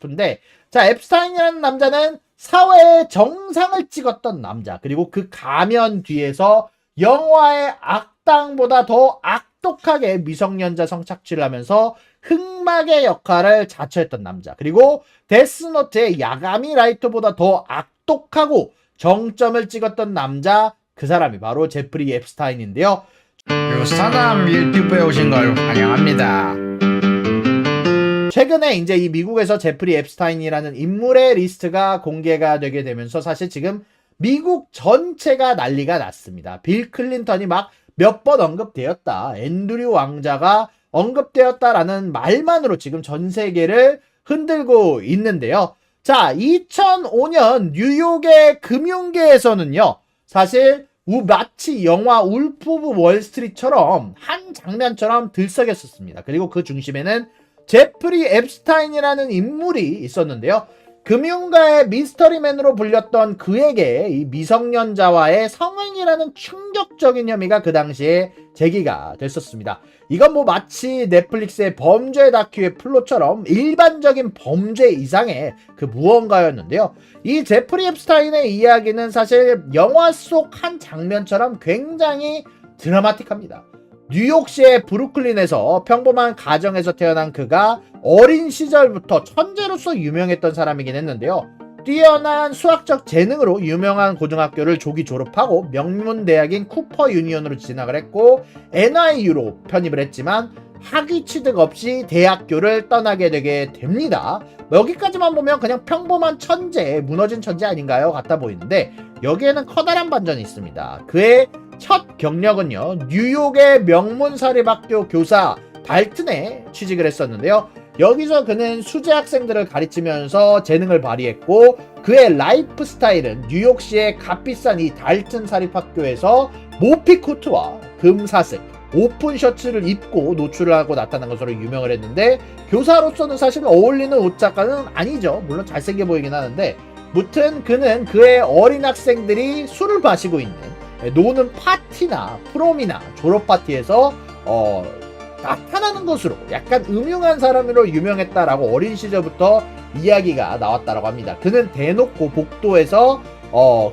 싶은데, 자, 앱스타인이라는 남자는 사회의 정상을 찍었던 남자, 그리고 그 가면 뒤에서 영화의 악당보다 더 악독하게 미성년자 성착취를 하면서 흑막의 역할을 자처했던 남자, 그리고 데스노트의 야가미 라이터보다 더 악독하고 정점을 찍었던 남자, 그 사람이 바로 제프리 앱스타인인데요. 스타담 유튜브에 오신 걸 환영합니다. 최근에 이제 이 미국에서 제프리 앱스타인이라는 인물의 리스트가 공개가 되게 되면서 사실 지금 미국 전체가 난리가 났습니다. 빌 클린턴이 막 몇 번 언급되었다, 앤드류 왕자가 언급되었다라는 말만으로 지금 전 세계를 흔들고 있는데요. 자, 2005년 뉴욕의 금융계에서는요, 사실 마치 영화 울프 오브 월스트리트처럼 한 장면처럼 들썩였었습니다. 그리고 그 중심에는 제프리 앱스타인이라는 인물이 있었는데요. 금융가의 미스터리맨으로 불렸던 그에게 이 미성년자와의 성행이라는 충격적인 혐의가 그 당시에 제기가 됐었습니다. 이건 뭐 마치 넷플릭스의 범죄 다큐의 플롯처럼 일반적인 범죄 이상의 그 무언가였는데요. 이 제프리 앱스타인의 이야기는 사실 영화 속 한 장면처럼 굉장히 드라마틱합니다. 뉴욕시의 브루클린에서 평범한 가정에서 태어난 그가 어린 시절부터 천재로서 유명했던 사람이긴 했는데요. 뛰어난 수학적 재능으로 유명한 고등학교를 조기 졸업하고 명문대학인 쿠퍼 유니온으로 진학을 했고 NYU로 편입을 했지만 학위 취득 없이 대학교를 떠나게 되게 됩니다. 여기까지만 보면 그냥 평범한 천재, 무너진 천재 아닌가요? 같아 보이는데 여기에는 커다란 반전이 있습니다. 그의 첫 경력은요, 뉴욕의 명문사립학교 교사 발튼에 취직을 했었는데요. 여기서 그는 수제 학생들을 가르치면서 재능을 발휘했고 그의 라이프 스타일은 뉴욕시의 값비싼 이 달튼 사립학교에서 모피 코트와 금사슬, 오픈 셔츠를 입고 노출을 하고 나타난 것으로 유명을 했는데 교사로서는 사실 어울리는 옷 작가는 아니죠. 물론 잘생겨 보이긴 하는데 무튼 그는 그의 어린 학생들이 술을 마시고 있는 노는 파티나 프롬이나 졸업 파티에서 나타나는 것으로 약간 음흉한 사람으로 유명했다라고 어린 시절부터 이야기가 나왔다라고 합니다. 그는 대놓고 복도에서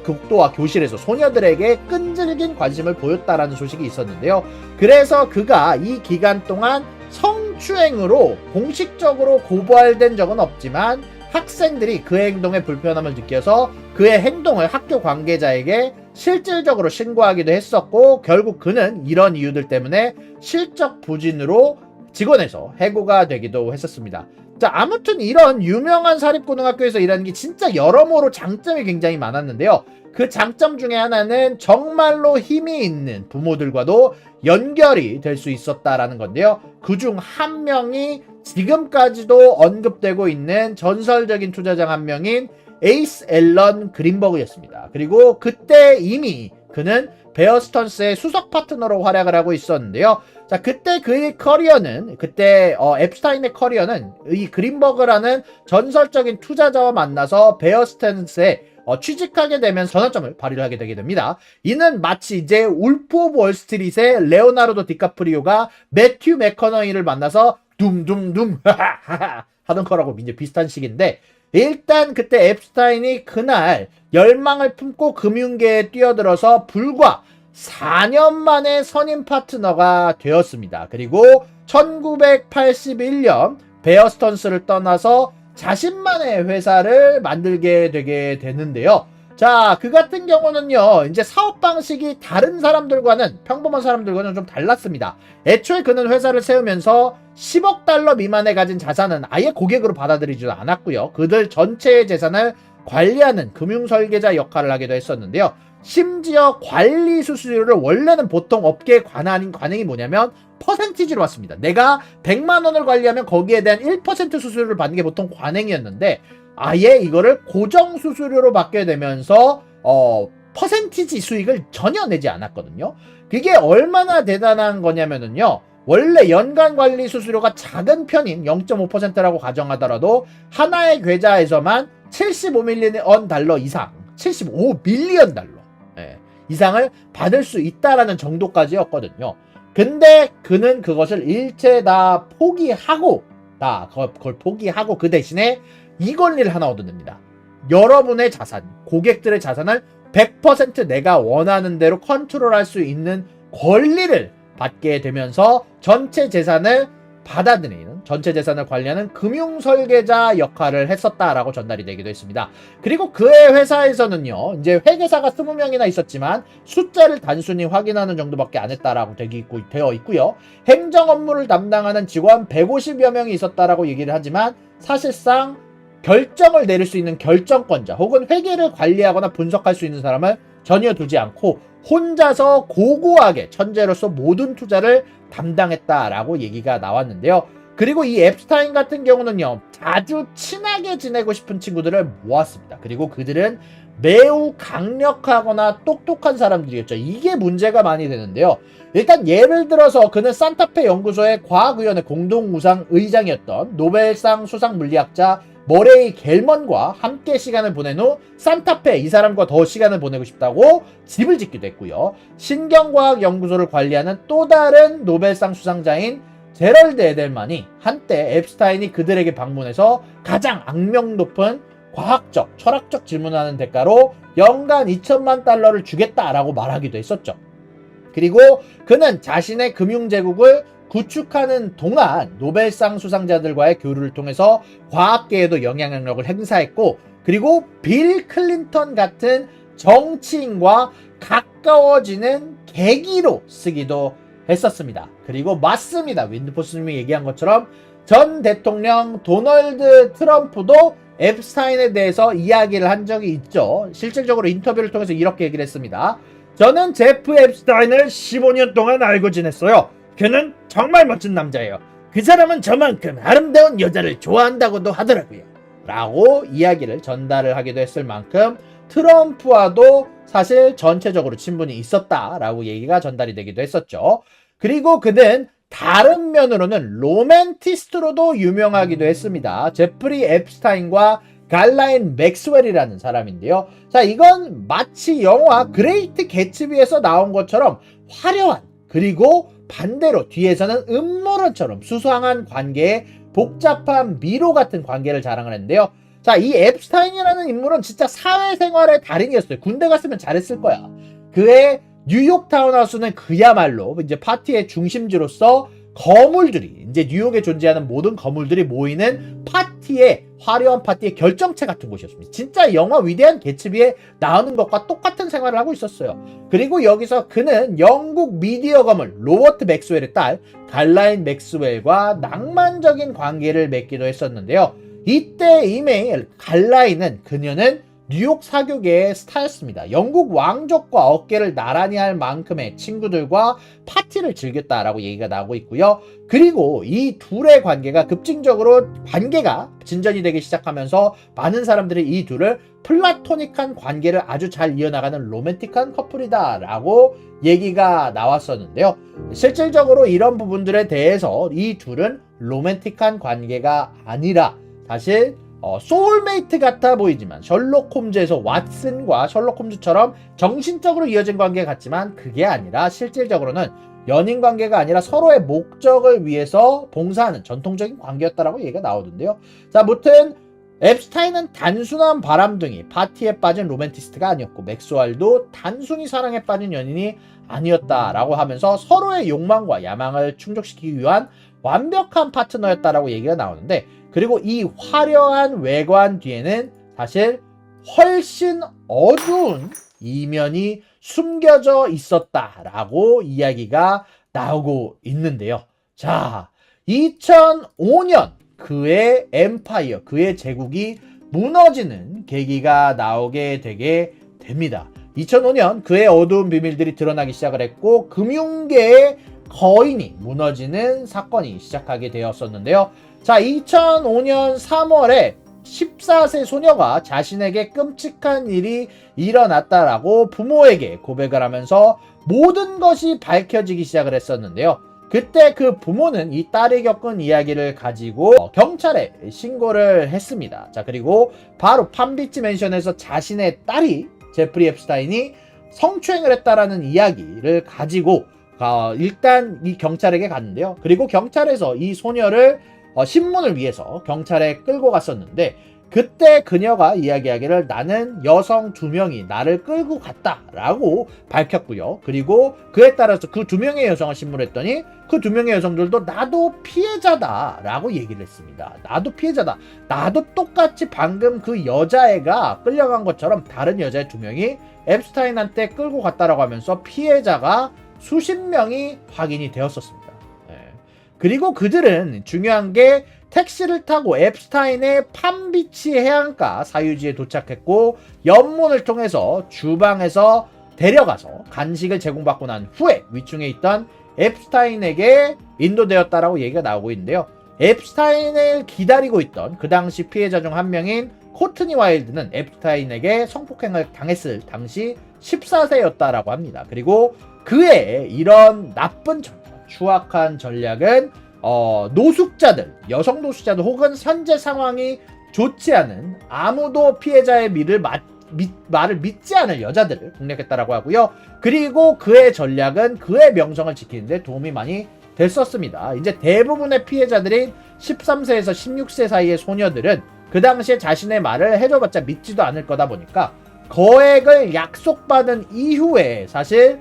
복도와 교실에서 소녀들에게 끈질긴 관심을 보였다라는 소식이 있었는데요. 그래서 그가 이 기간 동안 성추행으로 공식적으로 고발된 적은 없지만 학생들이 그의 행동에 불편함을 느껴서 그의 행동을 학교 관계자에게 실질적으로 신고하기도 했었고 결국 그는 이런 이유들 때문에 실적 부진으로 직원에서 해고가 되기도 했었습니다. 자, 아무튼 이런 유명한 사립고등학교에서 일하는 게 진짜 여러모로 장점이 굉장히 많았는데요. 그 장점 중에 하나는 정말로 힘이 있는 부모들과도 연결이 될 수 있었다라는 건데요. 그중 한 명이 지금까지도 언급되고 있는 전설적인 투자자 한 명인 에이스 앨런 그린버그였습니다. 그리고 그때 이미 그는 베어 스턴스의 수석 파트너로 활약을 하고 있었는데요. 자, 그때 그의 커리어는, 앱스타인의 커리어는 이 그린버그라는 전설적인 투자자와 만나서 베어 스턴스에 취직하게 되면 선언점을 발휘를 하게 되게 됩니다. 이는 마치 이제 울프 오브 월스트리트의 레오나르도 디카프리오가 매튜 맥커너이를 만나서 둠둠둠 하던 거라고 이제 비슷한 식인데 일단 그때 앱스타인이 그날 열망을 품고 금융계에 뛰어들어서 불과 4년 만에 선임 파트너가 되었습니다. 그리고 1981년 베어 스턴스를 떠나서 자신만의 회사를 만들게 되게 되는데요. 자, 그 같은 경우는요, 이제 사업 방식이 다른 사람들과는, 평범한 사람들과는 좀 달랐습니다. 애초에 그는 회사를 세우면서 10억 달러 미만에 가진 자산은 아예 고객으로 받아들이지도 않았고요. 그들 전체의 재산을 관리하는 금융 설계자 역할을 하기도 했었는데요. 심지어 관리 수수료를 원래는 보통 업계의 관행이 뭐냐면 퍼센티지로 왔습니다. 내가 100만 원을 관리하면 거기에 대한 1% 수수료를 받는 게 보통 관행이었는데 아예 이거를 고정 수수료로 받게 되면서 퍼센티지 수익을 전혀 내지 않았거든요. 그게 얼마나 대단한 거냐면은요. 원래 연간 관리 수수료가 작은 편인 0.5%라고 가정하더라도 하나의 계좌에서만 75밀리언 달러 이상, 75밀리언 달러 이상을 받을 수 있다라는 정도까지였거든요. 근데 그는 그것을 일체 다 포기하고 그걸 포기하고 그 대신에 이 권리를 하나 얻어냅니다. 여러분의 자산, 고객들의 자산을 100% 내가 원하는 대로 컨트롤할 수 있는 권리를 받게 되면서 전체 재산을 받아들이는, 전체 재산을 관리하는 금융 설계자 역할을 했었다라고 전달이 되기도 했습니다. 그리고 그의 회사에서는요, 이제 회계사가 20명이나 있었지만 숫자를 단순히 확인하는 정도밖에 안 했다라고 되어 있고요. 행정 업무를 담당하는 직원 150여 명이 있었다라고 얘기를 하지만 사실상 결정을 내릴 수 있는 결정권자 혹은 회계를 관리하거나 분석할 수 있는 사람을 전혀 두지 않고 혼자서 고고하게 천재로서 모든 투자를 담당했다라고 얘기가 나왔는데요. 그리고 이 앱스타인 같은 경우는요, 아주 친하게 지내고 싶은 친구들을 모았습니다. 그리고 그들은 매우 강력하거나 똑똑한 사람들이었죠. 이게 문제가 많이 되는데요. 일단 예를 들어서 그는 산타페 연구소의 과학위원회 공동우상 의장이었던 노벨상 수상 물리학자 머레이 겔먼과 함께 시간을 보낸 후 산타페 이 사람과 더 시간을 보내고 싶다고 집을 짓기도 했고요. 신경과학연구소를 관리하는 또 다른 노벨상 수상자인 제럴드 에델만이 한때 앱스타인이 그들에게 방문해서 가장 악명 높은 과학적, 철학적 질문을 하는 대가로 연간 2천만 달러를 주겠다라고 말하기도 했었죠. 그리고 그는 자신의 금융제국을 구축하는 동안 노벨상 수상자들과의 교류를 통해서 과학계에도 영향력을 행사했고, 그리고 빌 클린턴 같은 정치인과 가까워지는 계기로 쓰기도 했었습니다. 그리고 맞습니다. 윈드포스님이 얘기한 것처럼 전 대통령 도널드 트럼프도 앱스타인에 대해서 이야기를 한 적이 있죠. 실질적으로 인터뷰를 통해서 이렇게 얘기를 했습니다. 저는 제프 앱스타인을 15년 동안 알고 지냈어요. 그는 정말 멋진 남자예요. 그 사람은 저만큼 아름다운 여자를 좋아한다고도 하더라고요. 라고 이야기를 전달을 하기도 했을 만큼 트럼프와도 사실 전체적으로 친분이 있었다라고 얘기가 전달이 되기도 했었죠. 그리고 그는 다른 면으로는 로맨티스트로도 유명하기도 했습니다. 제프리 앱스타인과 갈라인 맥스웰이라는 사람인데요. 자, 이건 마치 영화 그레이트 개츠비에서 나온 것처럼 화려한, 그리고 반대로 뒤에서는 음모론처럼 수상한 관계에 복잡한 미로 같은 관계를 자랑을 했는데요. 자, 이 앱스타인이라는 인물은 진짜 사회생활의 달인이었어요. 군대 갔으면 잘했을 거야. 그의 뉴욕 타운하우스는 그야말로 이제 파티의 중심지로서 거물들이, 이제 뉴욕에 존재하는 모든 거물들이 모이는 파티의, 화려한 파티의 결정체 같은 곳이었습니다. 진짜 영화 위대한 개츠비에 나오는 것과 똑같은 생활을 하고 있었어요. 그리고 여기서 그는 영국 미디어 거물 로버트 맥스웰의 딸 갈라인 맥스웰과 낭만적인 관계를 맺기도 했었는데요. 이때 이미 갈라인은, 그녀는 뉴욕 사교계의 스타였습니다. 영국 왕족과 어깨를 나란히 할 만큼의 친구들과 파티를 즐겼다라고 얘기가 나오고 있고요. 그리고 이 둘의 관계가 급진적으로 진전이 되기 시작하면서 많은 사람들이 이 둘을 플라토닉한 관계를 아주 잘 이어나가는 로맨틱한 커플이다라고 얘기가 나왔었는데요. 실질적으로 이런 부분들에 대해서 이 둘은 로맨틱한 관계가 아니라 사실 소울메이트 같아 보이지만 셜록 홈즈에서 왓슨과 셜록 홈즈처럼 정신적으로 이어진 관계 같지만 그게 아니라 실질적으로는 연인 관계가 아니라 서로의 목적을 위해서 봉사하는 전통적인 관계였다라고 얘기가 나오던데요. 자, 무튼 앱스타인은 단순한 바람둥이, 파티에 빠진 로맨티스트가 아니었고 맥스웰도 단순히 사랑에 빠진 연인이 아니었다라고 하면서 서로의 욕망과 야망을 충족시키기 위한 완벽한 파트너였다라고 얘기가 나오는데, 그리고 이 화려한 외관 뒤에는 사실 훨씬 어두운 이면이 숨겨져 있었다라고 이야기가 나오고 있는데요. 자, 2005년 그의 엠파이어, 그의 제국이 무너지는 계기가 나오게 되게 됩니다. 2005년 그의 어두운 비밀들이 드러나기 시작을 했고 금융계의 거인이 무너지는 사건이 시작하게 되었었는데요. 자, 2005년 3월에 14세 소녀가 자신에게 끔찍한 일이 일어났다라고 부모에게 고백을 하면서 모든 것이 밝혀지기 시작을 했었는데요. 그때 그 부모는 이 딸이 겪은 이야기를 가지고 경찰에 신고를 했습니다. 자, 그리고 바로 팜비치 맨션에서 자신의 딸이 제프리 앱스타인이 성추행을 했다라는 이야기를 가지고 일단 이 경찰에게 갔는데요. 그리고 경찰에서 이 소녀를 신문을 위해서 경찰에 끌고 갔었는데, 그때 그녀가 이야기하기를 나는 여성 2명이 나를 끌고 갔다라고 밝혔고요. 그리고 그에 따라서 그 2명의 여성을 신문했더니 그 2명의 여성들도 나도 피해자다라고 얘기를 했습니다. 나도 피해자다. 나도 똑같이 방금 그 여자애가 끌려간 것처럼 다른 여자애 2명이 앱스타인한테 끌고 갔다라고 하면서 피해자가 수십 명이 확인이 되었었습니다. 그리고 그들은 중요한 게 택시를 타고 앱스타인의 팜비치 해안가 사유지에 도착했고 연문을 통해서 주방에서 데려가서 간식을 제공받고 난 후에 위층에 있던 앱스타인에게 인도되었다라고 얘기가 나오고 있는데요. 앱스타인을 기다리고 있던 그 당시 피해자 중 한 명인 코트니 와일드는 앱스타인에게 성폭행을 당했을 당시 14세였다라고 합니다. 그리고 그의 이런 나쁜 전략, 추악한 전략은 노숙자들, 여성 노숙자들 혹은 현재 상황이 좋지 않은 아무도 피해자의 말을 믿지 않을 여자들을 공략했다라고 하고요. 그리고 그의 전략은 그의 명성을 지키는데 도움이 많이 됐었습니다. 이제 대부분의 피해자들인 13세에서 16세 사이의 소녀들은 그 당시에 자신의 말을 해줘봤자 믿지도 않을 거다 보니까 거액을 약속받은 이후에 사실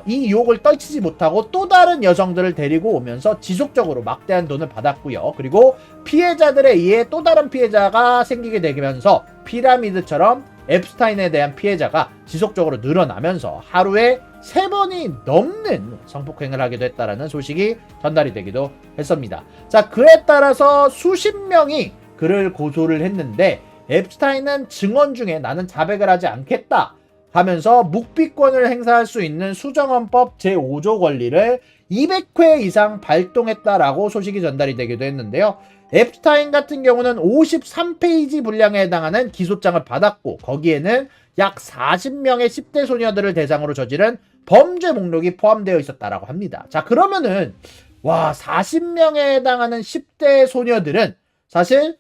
이 유혹을 떨치지 못하고 또 다른 여성들을 데리고 오면서 지속적으로 막대한 돈을 받았고요. 그리고 피해자들에 의해 또 다른 피해자가 생기게 되면서 피라미드처럼 앱스타인에 대한 피해자가 지속적으로 늘어나면서 하루에 3번이 넘는 성폭행을 하기도 했다라는 소식이 전달이 되기도 했습니다. 자, 그에 따라서 수십 명이 그를 고소를 했는데 앱스타인은 증언 중에 나는 자백을 하지 않겠다 하면서 묵비권을 행사할 수 있는 수정헌법 제5조 권리를 200회 이상 발동했다라고 소식이 전달이 되기도 했는데요. 앱스타인 같은 경우는 53페이지 분량에 해당하는 기소장을 받았고 거기에는 약 40명의 10대 소녀들을 대상으로 저지른 범죄 목록이 포함되어 있었다라고 합니다. 자, 그러면은 40명에 해당하는 10대 소녀들은 사실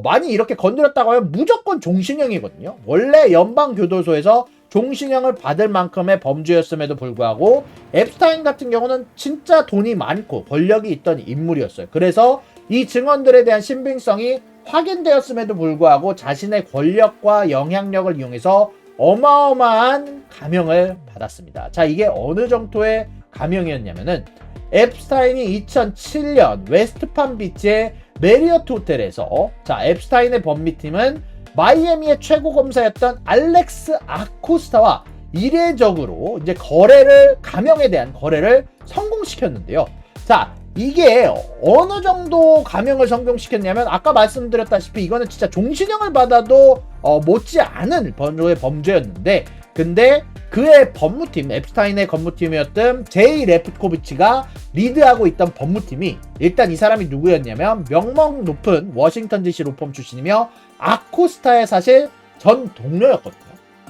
많이 이렇게 건드렸다고 하면 무조건 종신형이거든요. 원래 연방교도소에서 종신형을 받을 만큼의 범죄였음에도 불구하고 앱스타인 같은 경우는 진짜 돈이 많고 권력이 있던 인물이었어요. 그래서 이 증언들에 대한 신빙성이 확인되었음에도 불구하고 자신의 권력과 영향력을 이용해서 어마어마한 감형을 받았습니다. 자, 이게 어느 정도의 감형이었냐면은 앱스타인이 2007년 웨스트팜비치의 메리어트 호텔에서 앱스타인의 법미팀은 마이애미의 최고 검사였던 알렉스 아코스타와 이례적으로 이제 감형에 대한 거래를 성공시켰는데요. 자, 이게 어느 정도 감형을 성공시켰냐면 아까 말씀드렸다시피 이거는 진짜 종신형을 받아도 못지 않은 범죄의 범죄였는데 근데 그의 법무팀, 앱스타인의 법무팀이었던 제이 레프코비치가 리드하고 있던 법무팀이 일단 이 사람이 누구였냐면 명망 높은 워싱턴 DC 로펌 출신이며 아코스타의 사실 전 동료였거든요.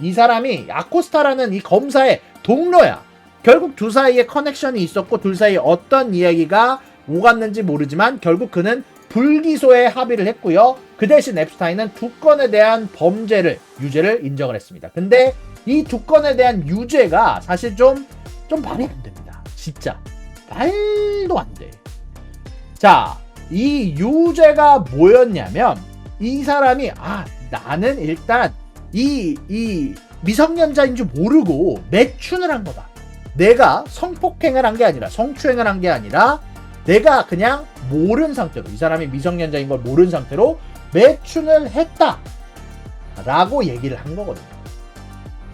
이 사람이 아코스타라는 이 검사의 동료야. 결국 둘 사이에 커넥션이 있었고 둘 사이에 어떤 이야기가 오갔는지 모르지만 결국 그는 불기소에 합의를 했고요. 그 대신 앱스타인은 2건에 대한 유죄를 인정을 했습니다. 근데 이 2건에 대한 유죄가 사실 좀 말이 안 됩니다. 진짜 말도 안 돼. 자, 이 유죄가 뭐였냐면 이 사람이 나는 일단 이 미성년자인 줄 모르고 매춘을 한 거다. 내가 성폭행을 한 게 아니라 성추행을 한 게 아니라 내가 그냥 모른 상태로 이 사람이 미성년자인 걸 모른 상태로 매춘을 했다 라고 얘기를 한 거거든요.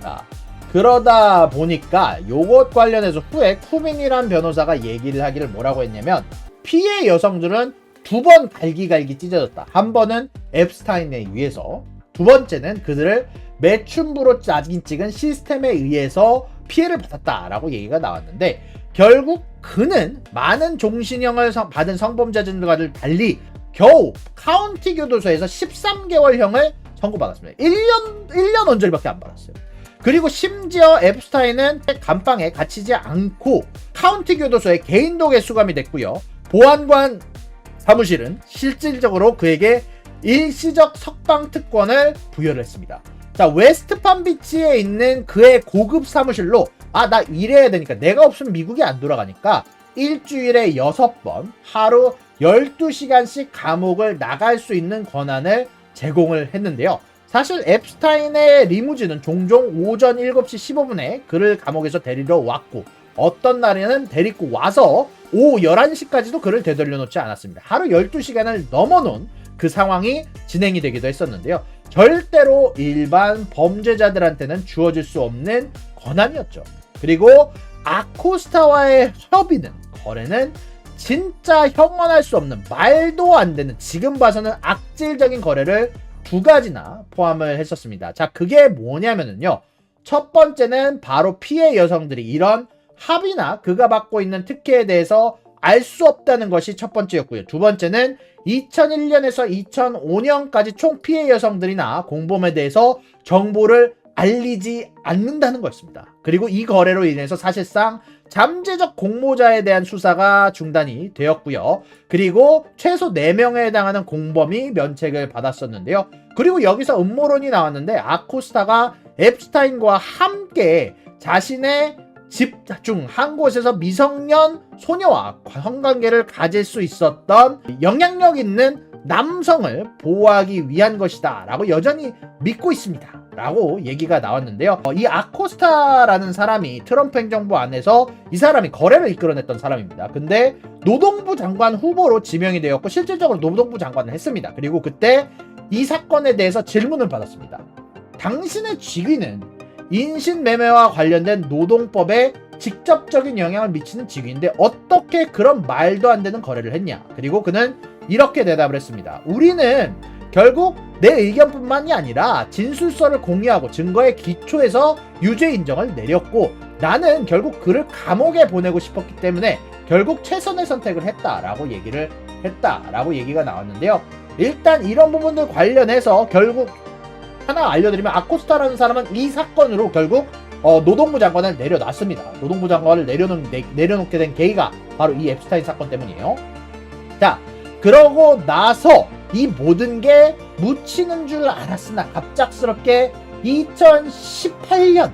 자, 그러다 보니까 요것 관련해서 후에 쿠빈이란 변호사가 얘기를 하기를 뭐라고 했냐면 피해 여성들은 2번 갈기갈기 찢어졌다. 한 번은 앱스타인에 의해서, 두 번째는 그들을 매춘부로 찍은 시스템에 의해서 피해를 받았다라고 얘기가 나왔는데 결국 그는 많은 종신형을 받은 성범죄자들과를 달리 겨우 카운티 교도소에서 13개월형을 선고받았습니다. 1년 언저리밖에 안 받았어요. 그리고 심지어 앱스타인은 감방에 갇히지 않고 카운티 교도소에 개인독에 수감이 됐고요. 보안관 사무실은 실질적으로 그에게 일시적 석방 특권을 부여를 했습니다. 자, 웨스트팜비치에 있는 그의 고급 사무실로 나 일해야 되니까 내가 없으면 미국이 안 돌아가니까 일주일에 6번 하루 12시간씩 감옥을 나갈 수 있는 권한을 제공을 했는데요. 사실 앱스타인의 리무진은 종종 오전 7시 15분에 그를 감옥에서 데리러 왔고 어떤 날에는 데리고 와서 오후 11시까지도 그를 되돌려 놓지 않았습니다. 하루 12시간을 넘어놓은 그 상황이 진행이 되기도 했었는데요. 절대로 일반 범죄자들한테는 주어질 수 없는 권한이었죠. 그리고 아코스타와의 협의는, 거래는 진짜 형언할 수 없는, 말도 안 되는, 지금 봐서는 악질적인 거래를 두 가지나 포함을 했었습니다. 자, 그게 뭐냐면요. 첫 번째는 바로 피해 여성들이 이런 합의나 그가 받고 있는 특혜에 대해서 알 수 없다는 것이 첫 번째였고요. 두 번째는 2001년에서 2005년까지 총 피해 여성들이나 공범에 대해서 정보를 알리지 않는다는 거였습니다. 그리고 이 거래로 인해서 사실상 잠재적 공모자에 대한 수사가 중단이 되었고요. 그리고 최소 4명에 해당하는 공범이 면책을 받았었는데요. 그리고 여기서 음모론이 나왔는데 아코스타가 앱스타인과 함께 자신의 집 중 한 곳에서 미성년 소녀와 성관계를 가질 수 있었던 영향력 있는 남성을 보호하기 위한 것이다 라고 여전히 믿고 있습니다 라고 얘기가 나왔는데요. 이 아코스타라는 사람이 트럼프 행정부 안에서 이 사람이 거래를 이끌어냈던 사람입니다. 근데 노동부 장관 후보로 지명이 되었고 실질적으로 노동부 장관을 했습니다. 그리고 그때 이 사건에 대해서 질문을 받았습니다. 당신의 직위는 인신매매와 관련된 노동법에 직접적인 영향을 미치는 직위인데 어떻게 그런 말도 안 되는 거래를 했냐? 그리고 그는 이렇게 대답을 했습니다. 우리는 결국 내 의견뿐만이 아니라 진술서를 공유하고 증거의 기초에서 유죄 인정을 내렸고 나는 결국 그를 감옥에 보내고 싶었기 때문에 결국 최선의 선택을 했다라고 얘기를 했다라고 얘기가 나왔는데요. 일단 이런 부분들 관련해서 결국 하나 알려드리면 아코스타라는 사람은 이 사건으로 결국 노동부 장관을 내려놨습니다. 노동부 장관을 내려놓게 된 계기가 바로 이 앱스타인 사건 때문이에요. 자, 그러고 나서 이 모든 게 묻히는 줄 알았으나 갑작스럽게 2018년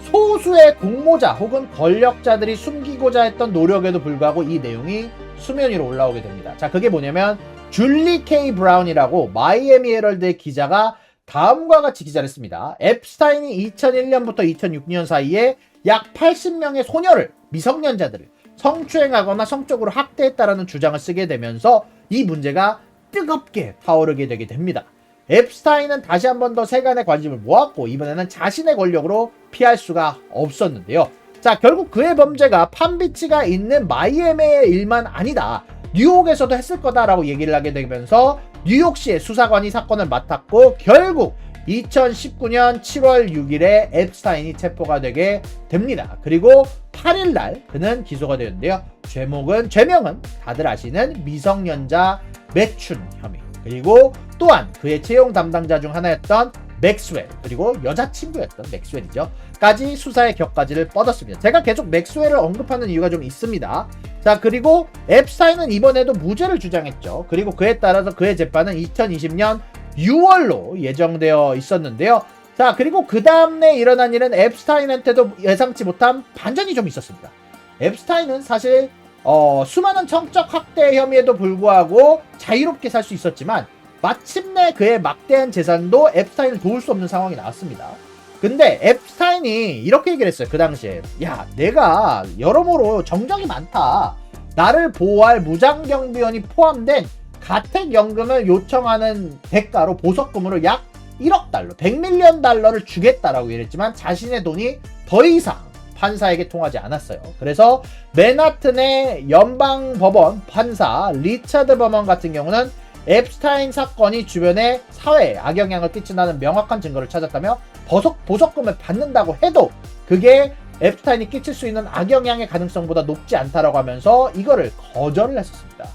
소수의 공모자 혹은 권력자들이 숨기고자 했던 노력에도 불구하고 이 내용이 수면 위로 올라오게 됩니다. 자, 그게 뭐냐면 줄리 K 브라운이라고 마이애미 헤럴드의 기자가 다음과 같이 기사를 했습니다. 앱스타인이 2001년부터 2006년 사이에 약 80명의 소녀를, 미성년자들을 성추행하거나 성적으로 학대했다라는 주장을 쓰게 되면서 이 문제가 뜨겁게 타오르게 되게 됩니다. 앱스타인은 다시 한 번 더 세간의 관심을 모았고 이번에는 자신의 권력으로 피할 수가 없었는데요. 자, 결국 그의 범죄가 팜비치가 있는 마이애미의 일만 아니다. 뉴욕에서도 했을 거다라고 얘기를 하게 되면서 뉴욕시의 수사관이 사건을 맡았고 결국 2019년 7월 6일에 앱스타인이 체포가 되게 됩니다. 그리고 8일날 그는 기소가 되었는데요. 죄명은 다들 아시는 미성년자 매춘 혐의, 그리고 또한 그의 채용 담당자 중 하나였던 맥스웰, 그리고 여자친구였던 맥스웰이죠 까지 수사의 격가지를 뻗었습니다. 제가 계속 맥스웰을 언급하는 이유가 좀 있습니다. 자, 그리고 앱스타인은 이번에도 무죄를 주장했죠. 그리고 그에 따라서 그의 재판은 2020년 6월로 예정되어 있었는데요. 자, 그리고 그 다음에 일어난 일은 앱스타인한테도 예상치 못한 반전이 좀 있었습니다. 앱스타인은 사실 수많은 성적 학대 혐의에도 불구하고 자유롭게 살 수 있었지만 마침내 그의 막대한 재산도 앱스타인을 도울 수 없는 상황이 나왔습니다. 근데 앱스타인이 이렇게 얘기를 했어요. 그 당시에 야, 내가 여러모로 정적이 많다. 나를 보호할 무장경비원이 포함된 가택연금을 요청하는 대가로 보석금으로 약 1억 달러, 100밀리언 달러를 주겠다라고 얘기했지만 자신의 돈이 더 이상 판사에게 통하지 않았어요. 그래서 맨하튼의 연방법원 판사 리차드 버먼 같은 경우는 앱스타인 사건이 주변에 사회에 악영향을 끼친다는 명확한 증거를 찾았다며 보석금을 받는다고 해도 그게 앱스타인이 끼칠 수 있는 악영향의 가능성보다 높지 않다라고 하면서 이거를 거절을 했었습니다.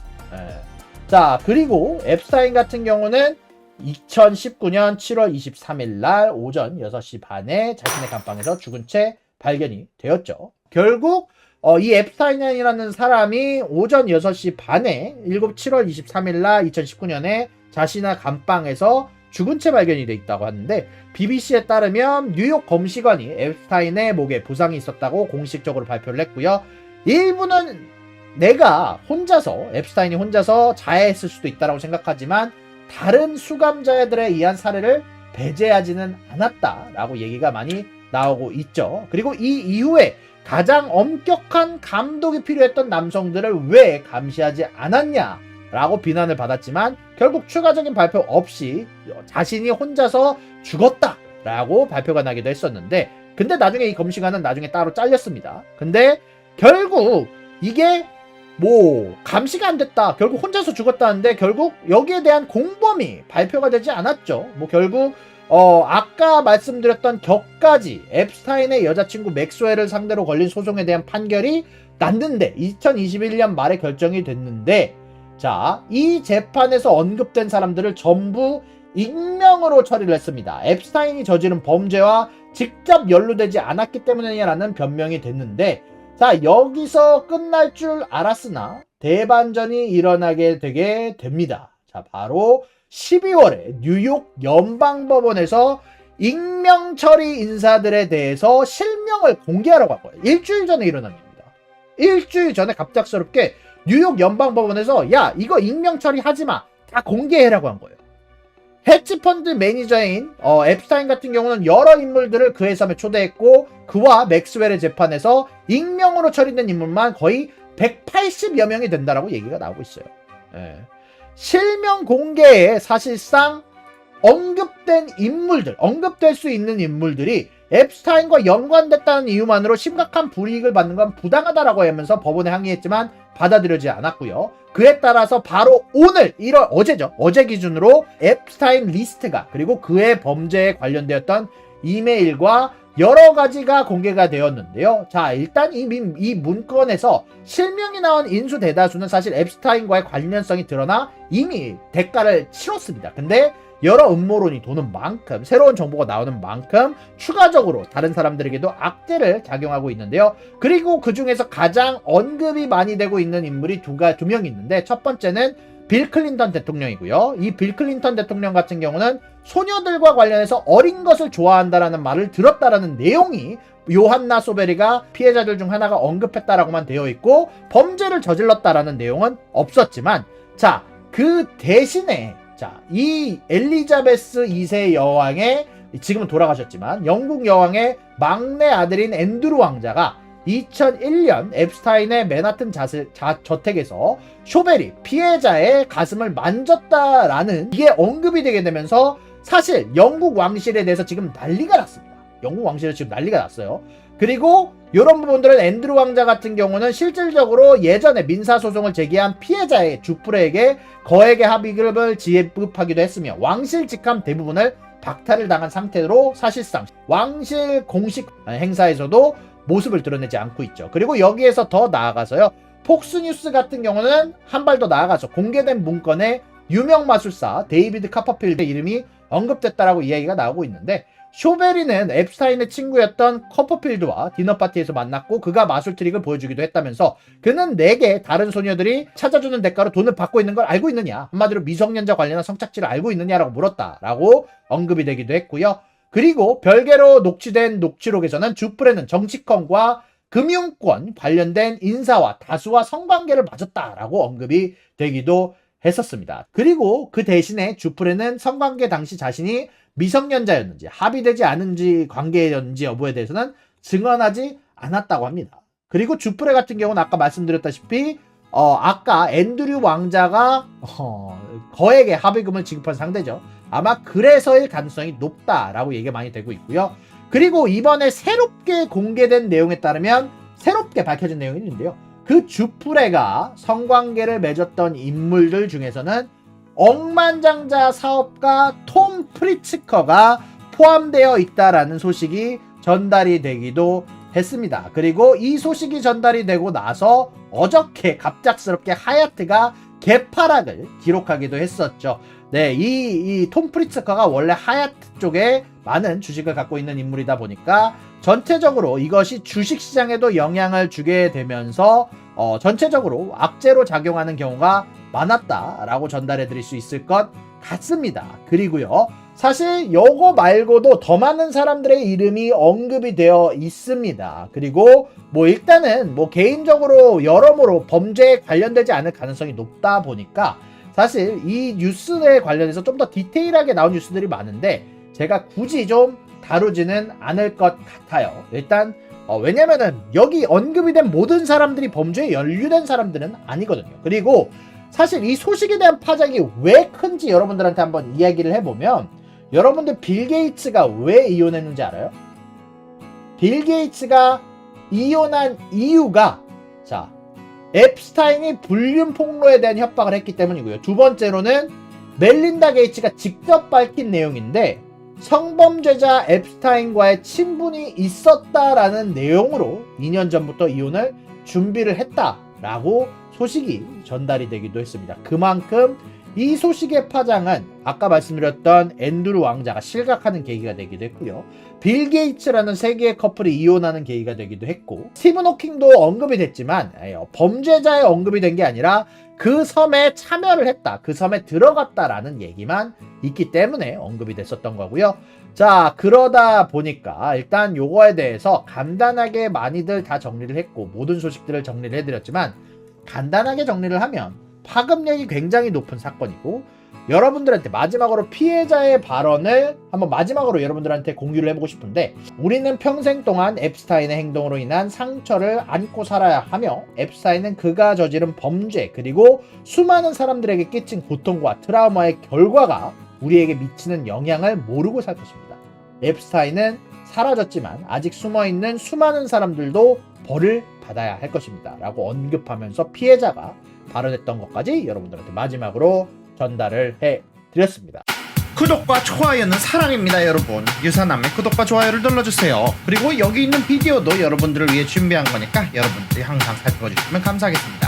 자, 그리고 앱스타인 같은 경우는 2019년 7월 23일 날 오전 6시 반에 자신의 감방에서 죽은 채 발견이 되었죠. 결국 이 앱스타인이라는 사람이 오전 6시 반에 7월 23일 날 2019년에 자신의 감방에서 죽은 채 발견이 돼 있다고 하는데 BBC에 따르면 뉴욕 검시관이 앱스타인의 목에 부상이 있었다고 공식적으로 발표를 했고요. 일부는 내가 혼자서 앱스타인이 혼자서 자해했을 수도 있다고 생각하지만 다른 수감자들에 의한 살해를 배제하지는 않았다라고 얘기가 많이 나오고 있죠. 그리고 이 이후에 가장 엄격한 감독이 필요했던 남성들을 왜 감시하지 않았냐라고 비난을 받았지만 결국 추가적인 발표 없이 자신이 혼자서 죽었다라고 발표가 나기도 했었는데, 근데 나중에 이 검시관은 나중에 따로 잘렸습니다. 근데 결국 이게 뭐 감시가 안 됐다, 결국 혼자서 죽었다는데 결국 여기에 대한 공범이 발표가 되지 않았죠. 뭐 결국 아까 말씀드렸던 격까지 앱스타인의 여자친구 맥스웰을 상대로 걸린 소송에 대한 판결이 났는데 2021년 말에 결정이 됐는데, 자, 이 재판에서 언급된 사람들을 전부 익명으로 처리를 했습니다. 앱스타인이 저지른 범죄와 직접 연루되지 않았기 때문이라는 변명이 됐는데, 자, 여기서 끝날 줄 알았으나 대반전이 일어나게 되게 됩니다. 자, 바로 12월에 뉴욕 연방법원에서 익명 처리 인사들에 대해서 실명을 공개하라고 한 거예요. 일주일 전에 일어난 일입니다. 일주일 전에 갑작스럽게 뉴욕 연방법원에서 야, 이거 익명 처리하지 마, 다 공개해라고 한 거예요. 헤지펀드 매니저인 앱스타인 같은 경우는 여러 인물들을 그 회사에 초대했고, 그와 맥스웰의 재판에서 익명으로 처리된 인물만 거의 180여 명이 된다라고 얘기가 나오고 있어요. 예. 실명 공개에 사실상 언급된 인물들, 언급될 수 있는 인물들이 앱스타인과 연관됐다는 이유만으로 심각한 불이익을 받는 건 부당하다라고 하면서 법원에 항의했지만 받아들여지지 않았고요. 그에 따라서 바로 오늘 1월 어제죠. 어제 기준으로 앱스타인 리스트가, 그리고 그의 범죄에 관련되었던 이메일과 여러 가지가 공개가 되었는데요. 자, 일단 이 문건에서 실명이 나온 인수 대다수는 사실 앱스타인과의 관련성이 드러나 이미 대가를 치렀습니다. 근데 여러 음모론이 도는 만큼, 새로운 정보가 나오는 만큼 추가적으로 다른 사람들에게도 악재를 작용하고 있는데요. 그리고 그 중에서 가장 언급이 많이 되고 있는 인물이 두 명이 있는데, 첫 번째는 빌 클린턴 대통령이고요. 이 빌 클린턴 대통령 같은 경우는 소녀들과 관련해서 어린 것을 좋아한다라는 말을 들었다라는 내용이 요한나 소베리가 피해자들 중 하나가 언급했다라고만 되어 있고, 범죄를 저질렀다라는 내용은 없었지만, 자, 그 대신에 자, 이 엘리자베스 2세 여왕의, 지금은 돌아가셨지만 영국 여왕의 막내 아들인 앤드루 왕자가 2001년 앱스타인의 맨하튼 저택에서 쇼베리 피해자의 가슴을 만졌다라는 이게 언급이 되게 되면서 사실 영국 왕실에 대해서 지금 난리가 났습니다. 영국 왕실에 지금 난리가 났어요. 그리고 이런 부분들은 앤드루 왕자 같은 경우는 실질적으로 예전에 민사소송을 제기한 피해자의 주프레에게 거액의 합의금을 지급하기도 했으며, 왕실 직함 대부분을 박탈을 당한 상태로 사실상 왕실 공식 행사에서도 모습을 드러내지 않고 있죠. 그리고 여기에서 더 나아가서요, 폭스뉴스 같은 경우는 한 발 더 나아가서 공개된 문건에 유명 마술사 데이비드 카퍼필드의 이름이 언급됐다라고 이야기가 나오고 있는데, 쇼베리는 앱스타인의 친구였던 커퍼필드와 디너파티에서 만났고 그가 마술 트릭을 보여주기도 했다면서, 그는 내게 다른 소녀들이 찾아주는 대가로 돈을 받고 있는 걸 알고 있느냐, 한마디로 미성년자 관련한 성착취를 알고 있느냐라고 물었다라고 언급이 되기도 했고요. 그리고 별개로 녹취된 녹취록에서는 주프레는 정치권과 금융권 관련된 인사와 다수와 성관계를 맺었다라고 언급이 되기도 했었습니다. 그리고 그 대신에 주프레는 성관계 당시 자신이 미성년자였는지 합의되지 않은지 관계였는지 여부에 대해서는 증언하지 않았다고 합니다. 그리고 주프레 같은 경우는 아까 말씀드렸다시피 아까 앤드류 왕자가 거액의 합의금을 지급한 상대죠. 아마 그래서일 가능성이 높다라고 얘기가 많이 되고 있고요. 그리고 이번에 새롭게 공개된 내용에 따르면, 새롭게 밝혀진 내용이 있는데요, 그 주프레가 성관계를 맺었던 인물들 중에서는 억만장자 사업가 톰 프리츠커가 포함되어 있다라는 소식이 전달이 되기도 했습니다. 그리고 이 소식이 전달이 되고 나서 어저께 갑작스럽게 하얏트가 개파락을 기록하기도 했었죠. 네, 이 톰 프리츠커가 원래 하얏트 쪽에 많은 주식을 갖고 있는 인물이다 보니까 전체적으로 이것이 주식시장에도 영향을 주게 되면서 전체적으로 악재로 작용하는 경우가 많았다라고 전달해 드릴 수 있을 것 같습니다. 그리고요, 사실 요거 말고도 더 많은 사람들의 이름이 언급이 되어 있습니다. 그리고 뭐 일단은 뭐 개인적으로 여러모로 범죄에 관련되지 않을 가능성이 높다 보니까 사실 이 뉴스에 관련해서 좀 더 디테일하게 나온 뉴스들이 많은데 제가 굳이 좀 다루지는 않을 것 같아요. 일단 왜냐면은 여기 언급이 된 모든 사람들이 범죄에 연루된 사람들은 아니거든요. 그리고 사실 이 소식에 대한 파장이 왜 큰지 여러분들한테 한번 이야기를 해보면, 여러분들 빌 게이츠가 왜 이혼했는지 알아요? 빌 게이츠가 이혼한 이유가, 자, 앱스타인이 불륜 폭로에 대한 협박을 했기 때문이고요. 두 번째로는 멜린다 게이츠가 직접 밝힌 내용인데 성범죄자 앱스타인과의 친분이 있었다라는 내용으로 2년 전부터 이혼을 준비를 했다라고 소식이 전달이 되기도 했습니다. 그만큼 이 소식의 파장은 아까 말씀드렸던 앤드루 왕자가 실각하는 계기가 되기도 했고요. 빌 게이츠라는 세계의 커플이 이혼하는 계기가 되기도 했고, 스티븐 호킹도 언급이 됐지만 범죄자의 언급이 된 게 아니라 그 섬에 참여를 했다, 그 섬에 들어갔다라는 얘기만 있기 때문에 언급이 됐었던 거고요. 자, 그러다 보니까 일단 요거에 대해서 간단하게 많이들 다 정리를 했고 모든 소식들을 정리를 해드렸지만, 간단하게 정리를 하면 파급력이 굉장히 높은 사건이고, 여러분들한테 마지막으로 피해자의 발언을 한번 마지막으로 여러분들한테 공유를 해보고 싶은데, 우리는 평생 동안 앱스타인의 행동으로 인한 상처를 안고 살아야 하며 앱스타인은 그가 저지른 범죄 그리고 수많은 사람들에게 끼친 고통과 트라우마의 결과가 우리에게 미치는 영향을 모르고 살 것입니다. 앱스타인은 사라졌지만 아직 숨어있는 수많은 사람들도 벌을 받아야 할 것입니다 라고 언급하면서 피해자가 발언했던 것까지 여러분들한테 마지막으로 전달을 해드렸습니다. 구독과 좋아요는 사랑입니다, 여러분. 유사남의 구독과 좋아요를 눌러주세요. 그리고 여기 있는 비디오도 여러분들을 위해 준비한 거니까 여러분들이 항상 살펴주시면 감사하겠습니다.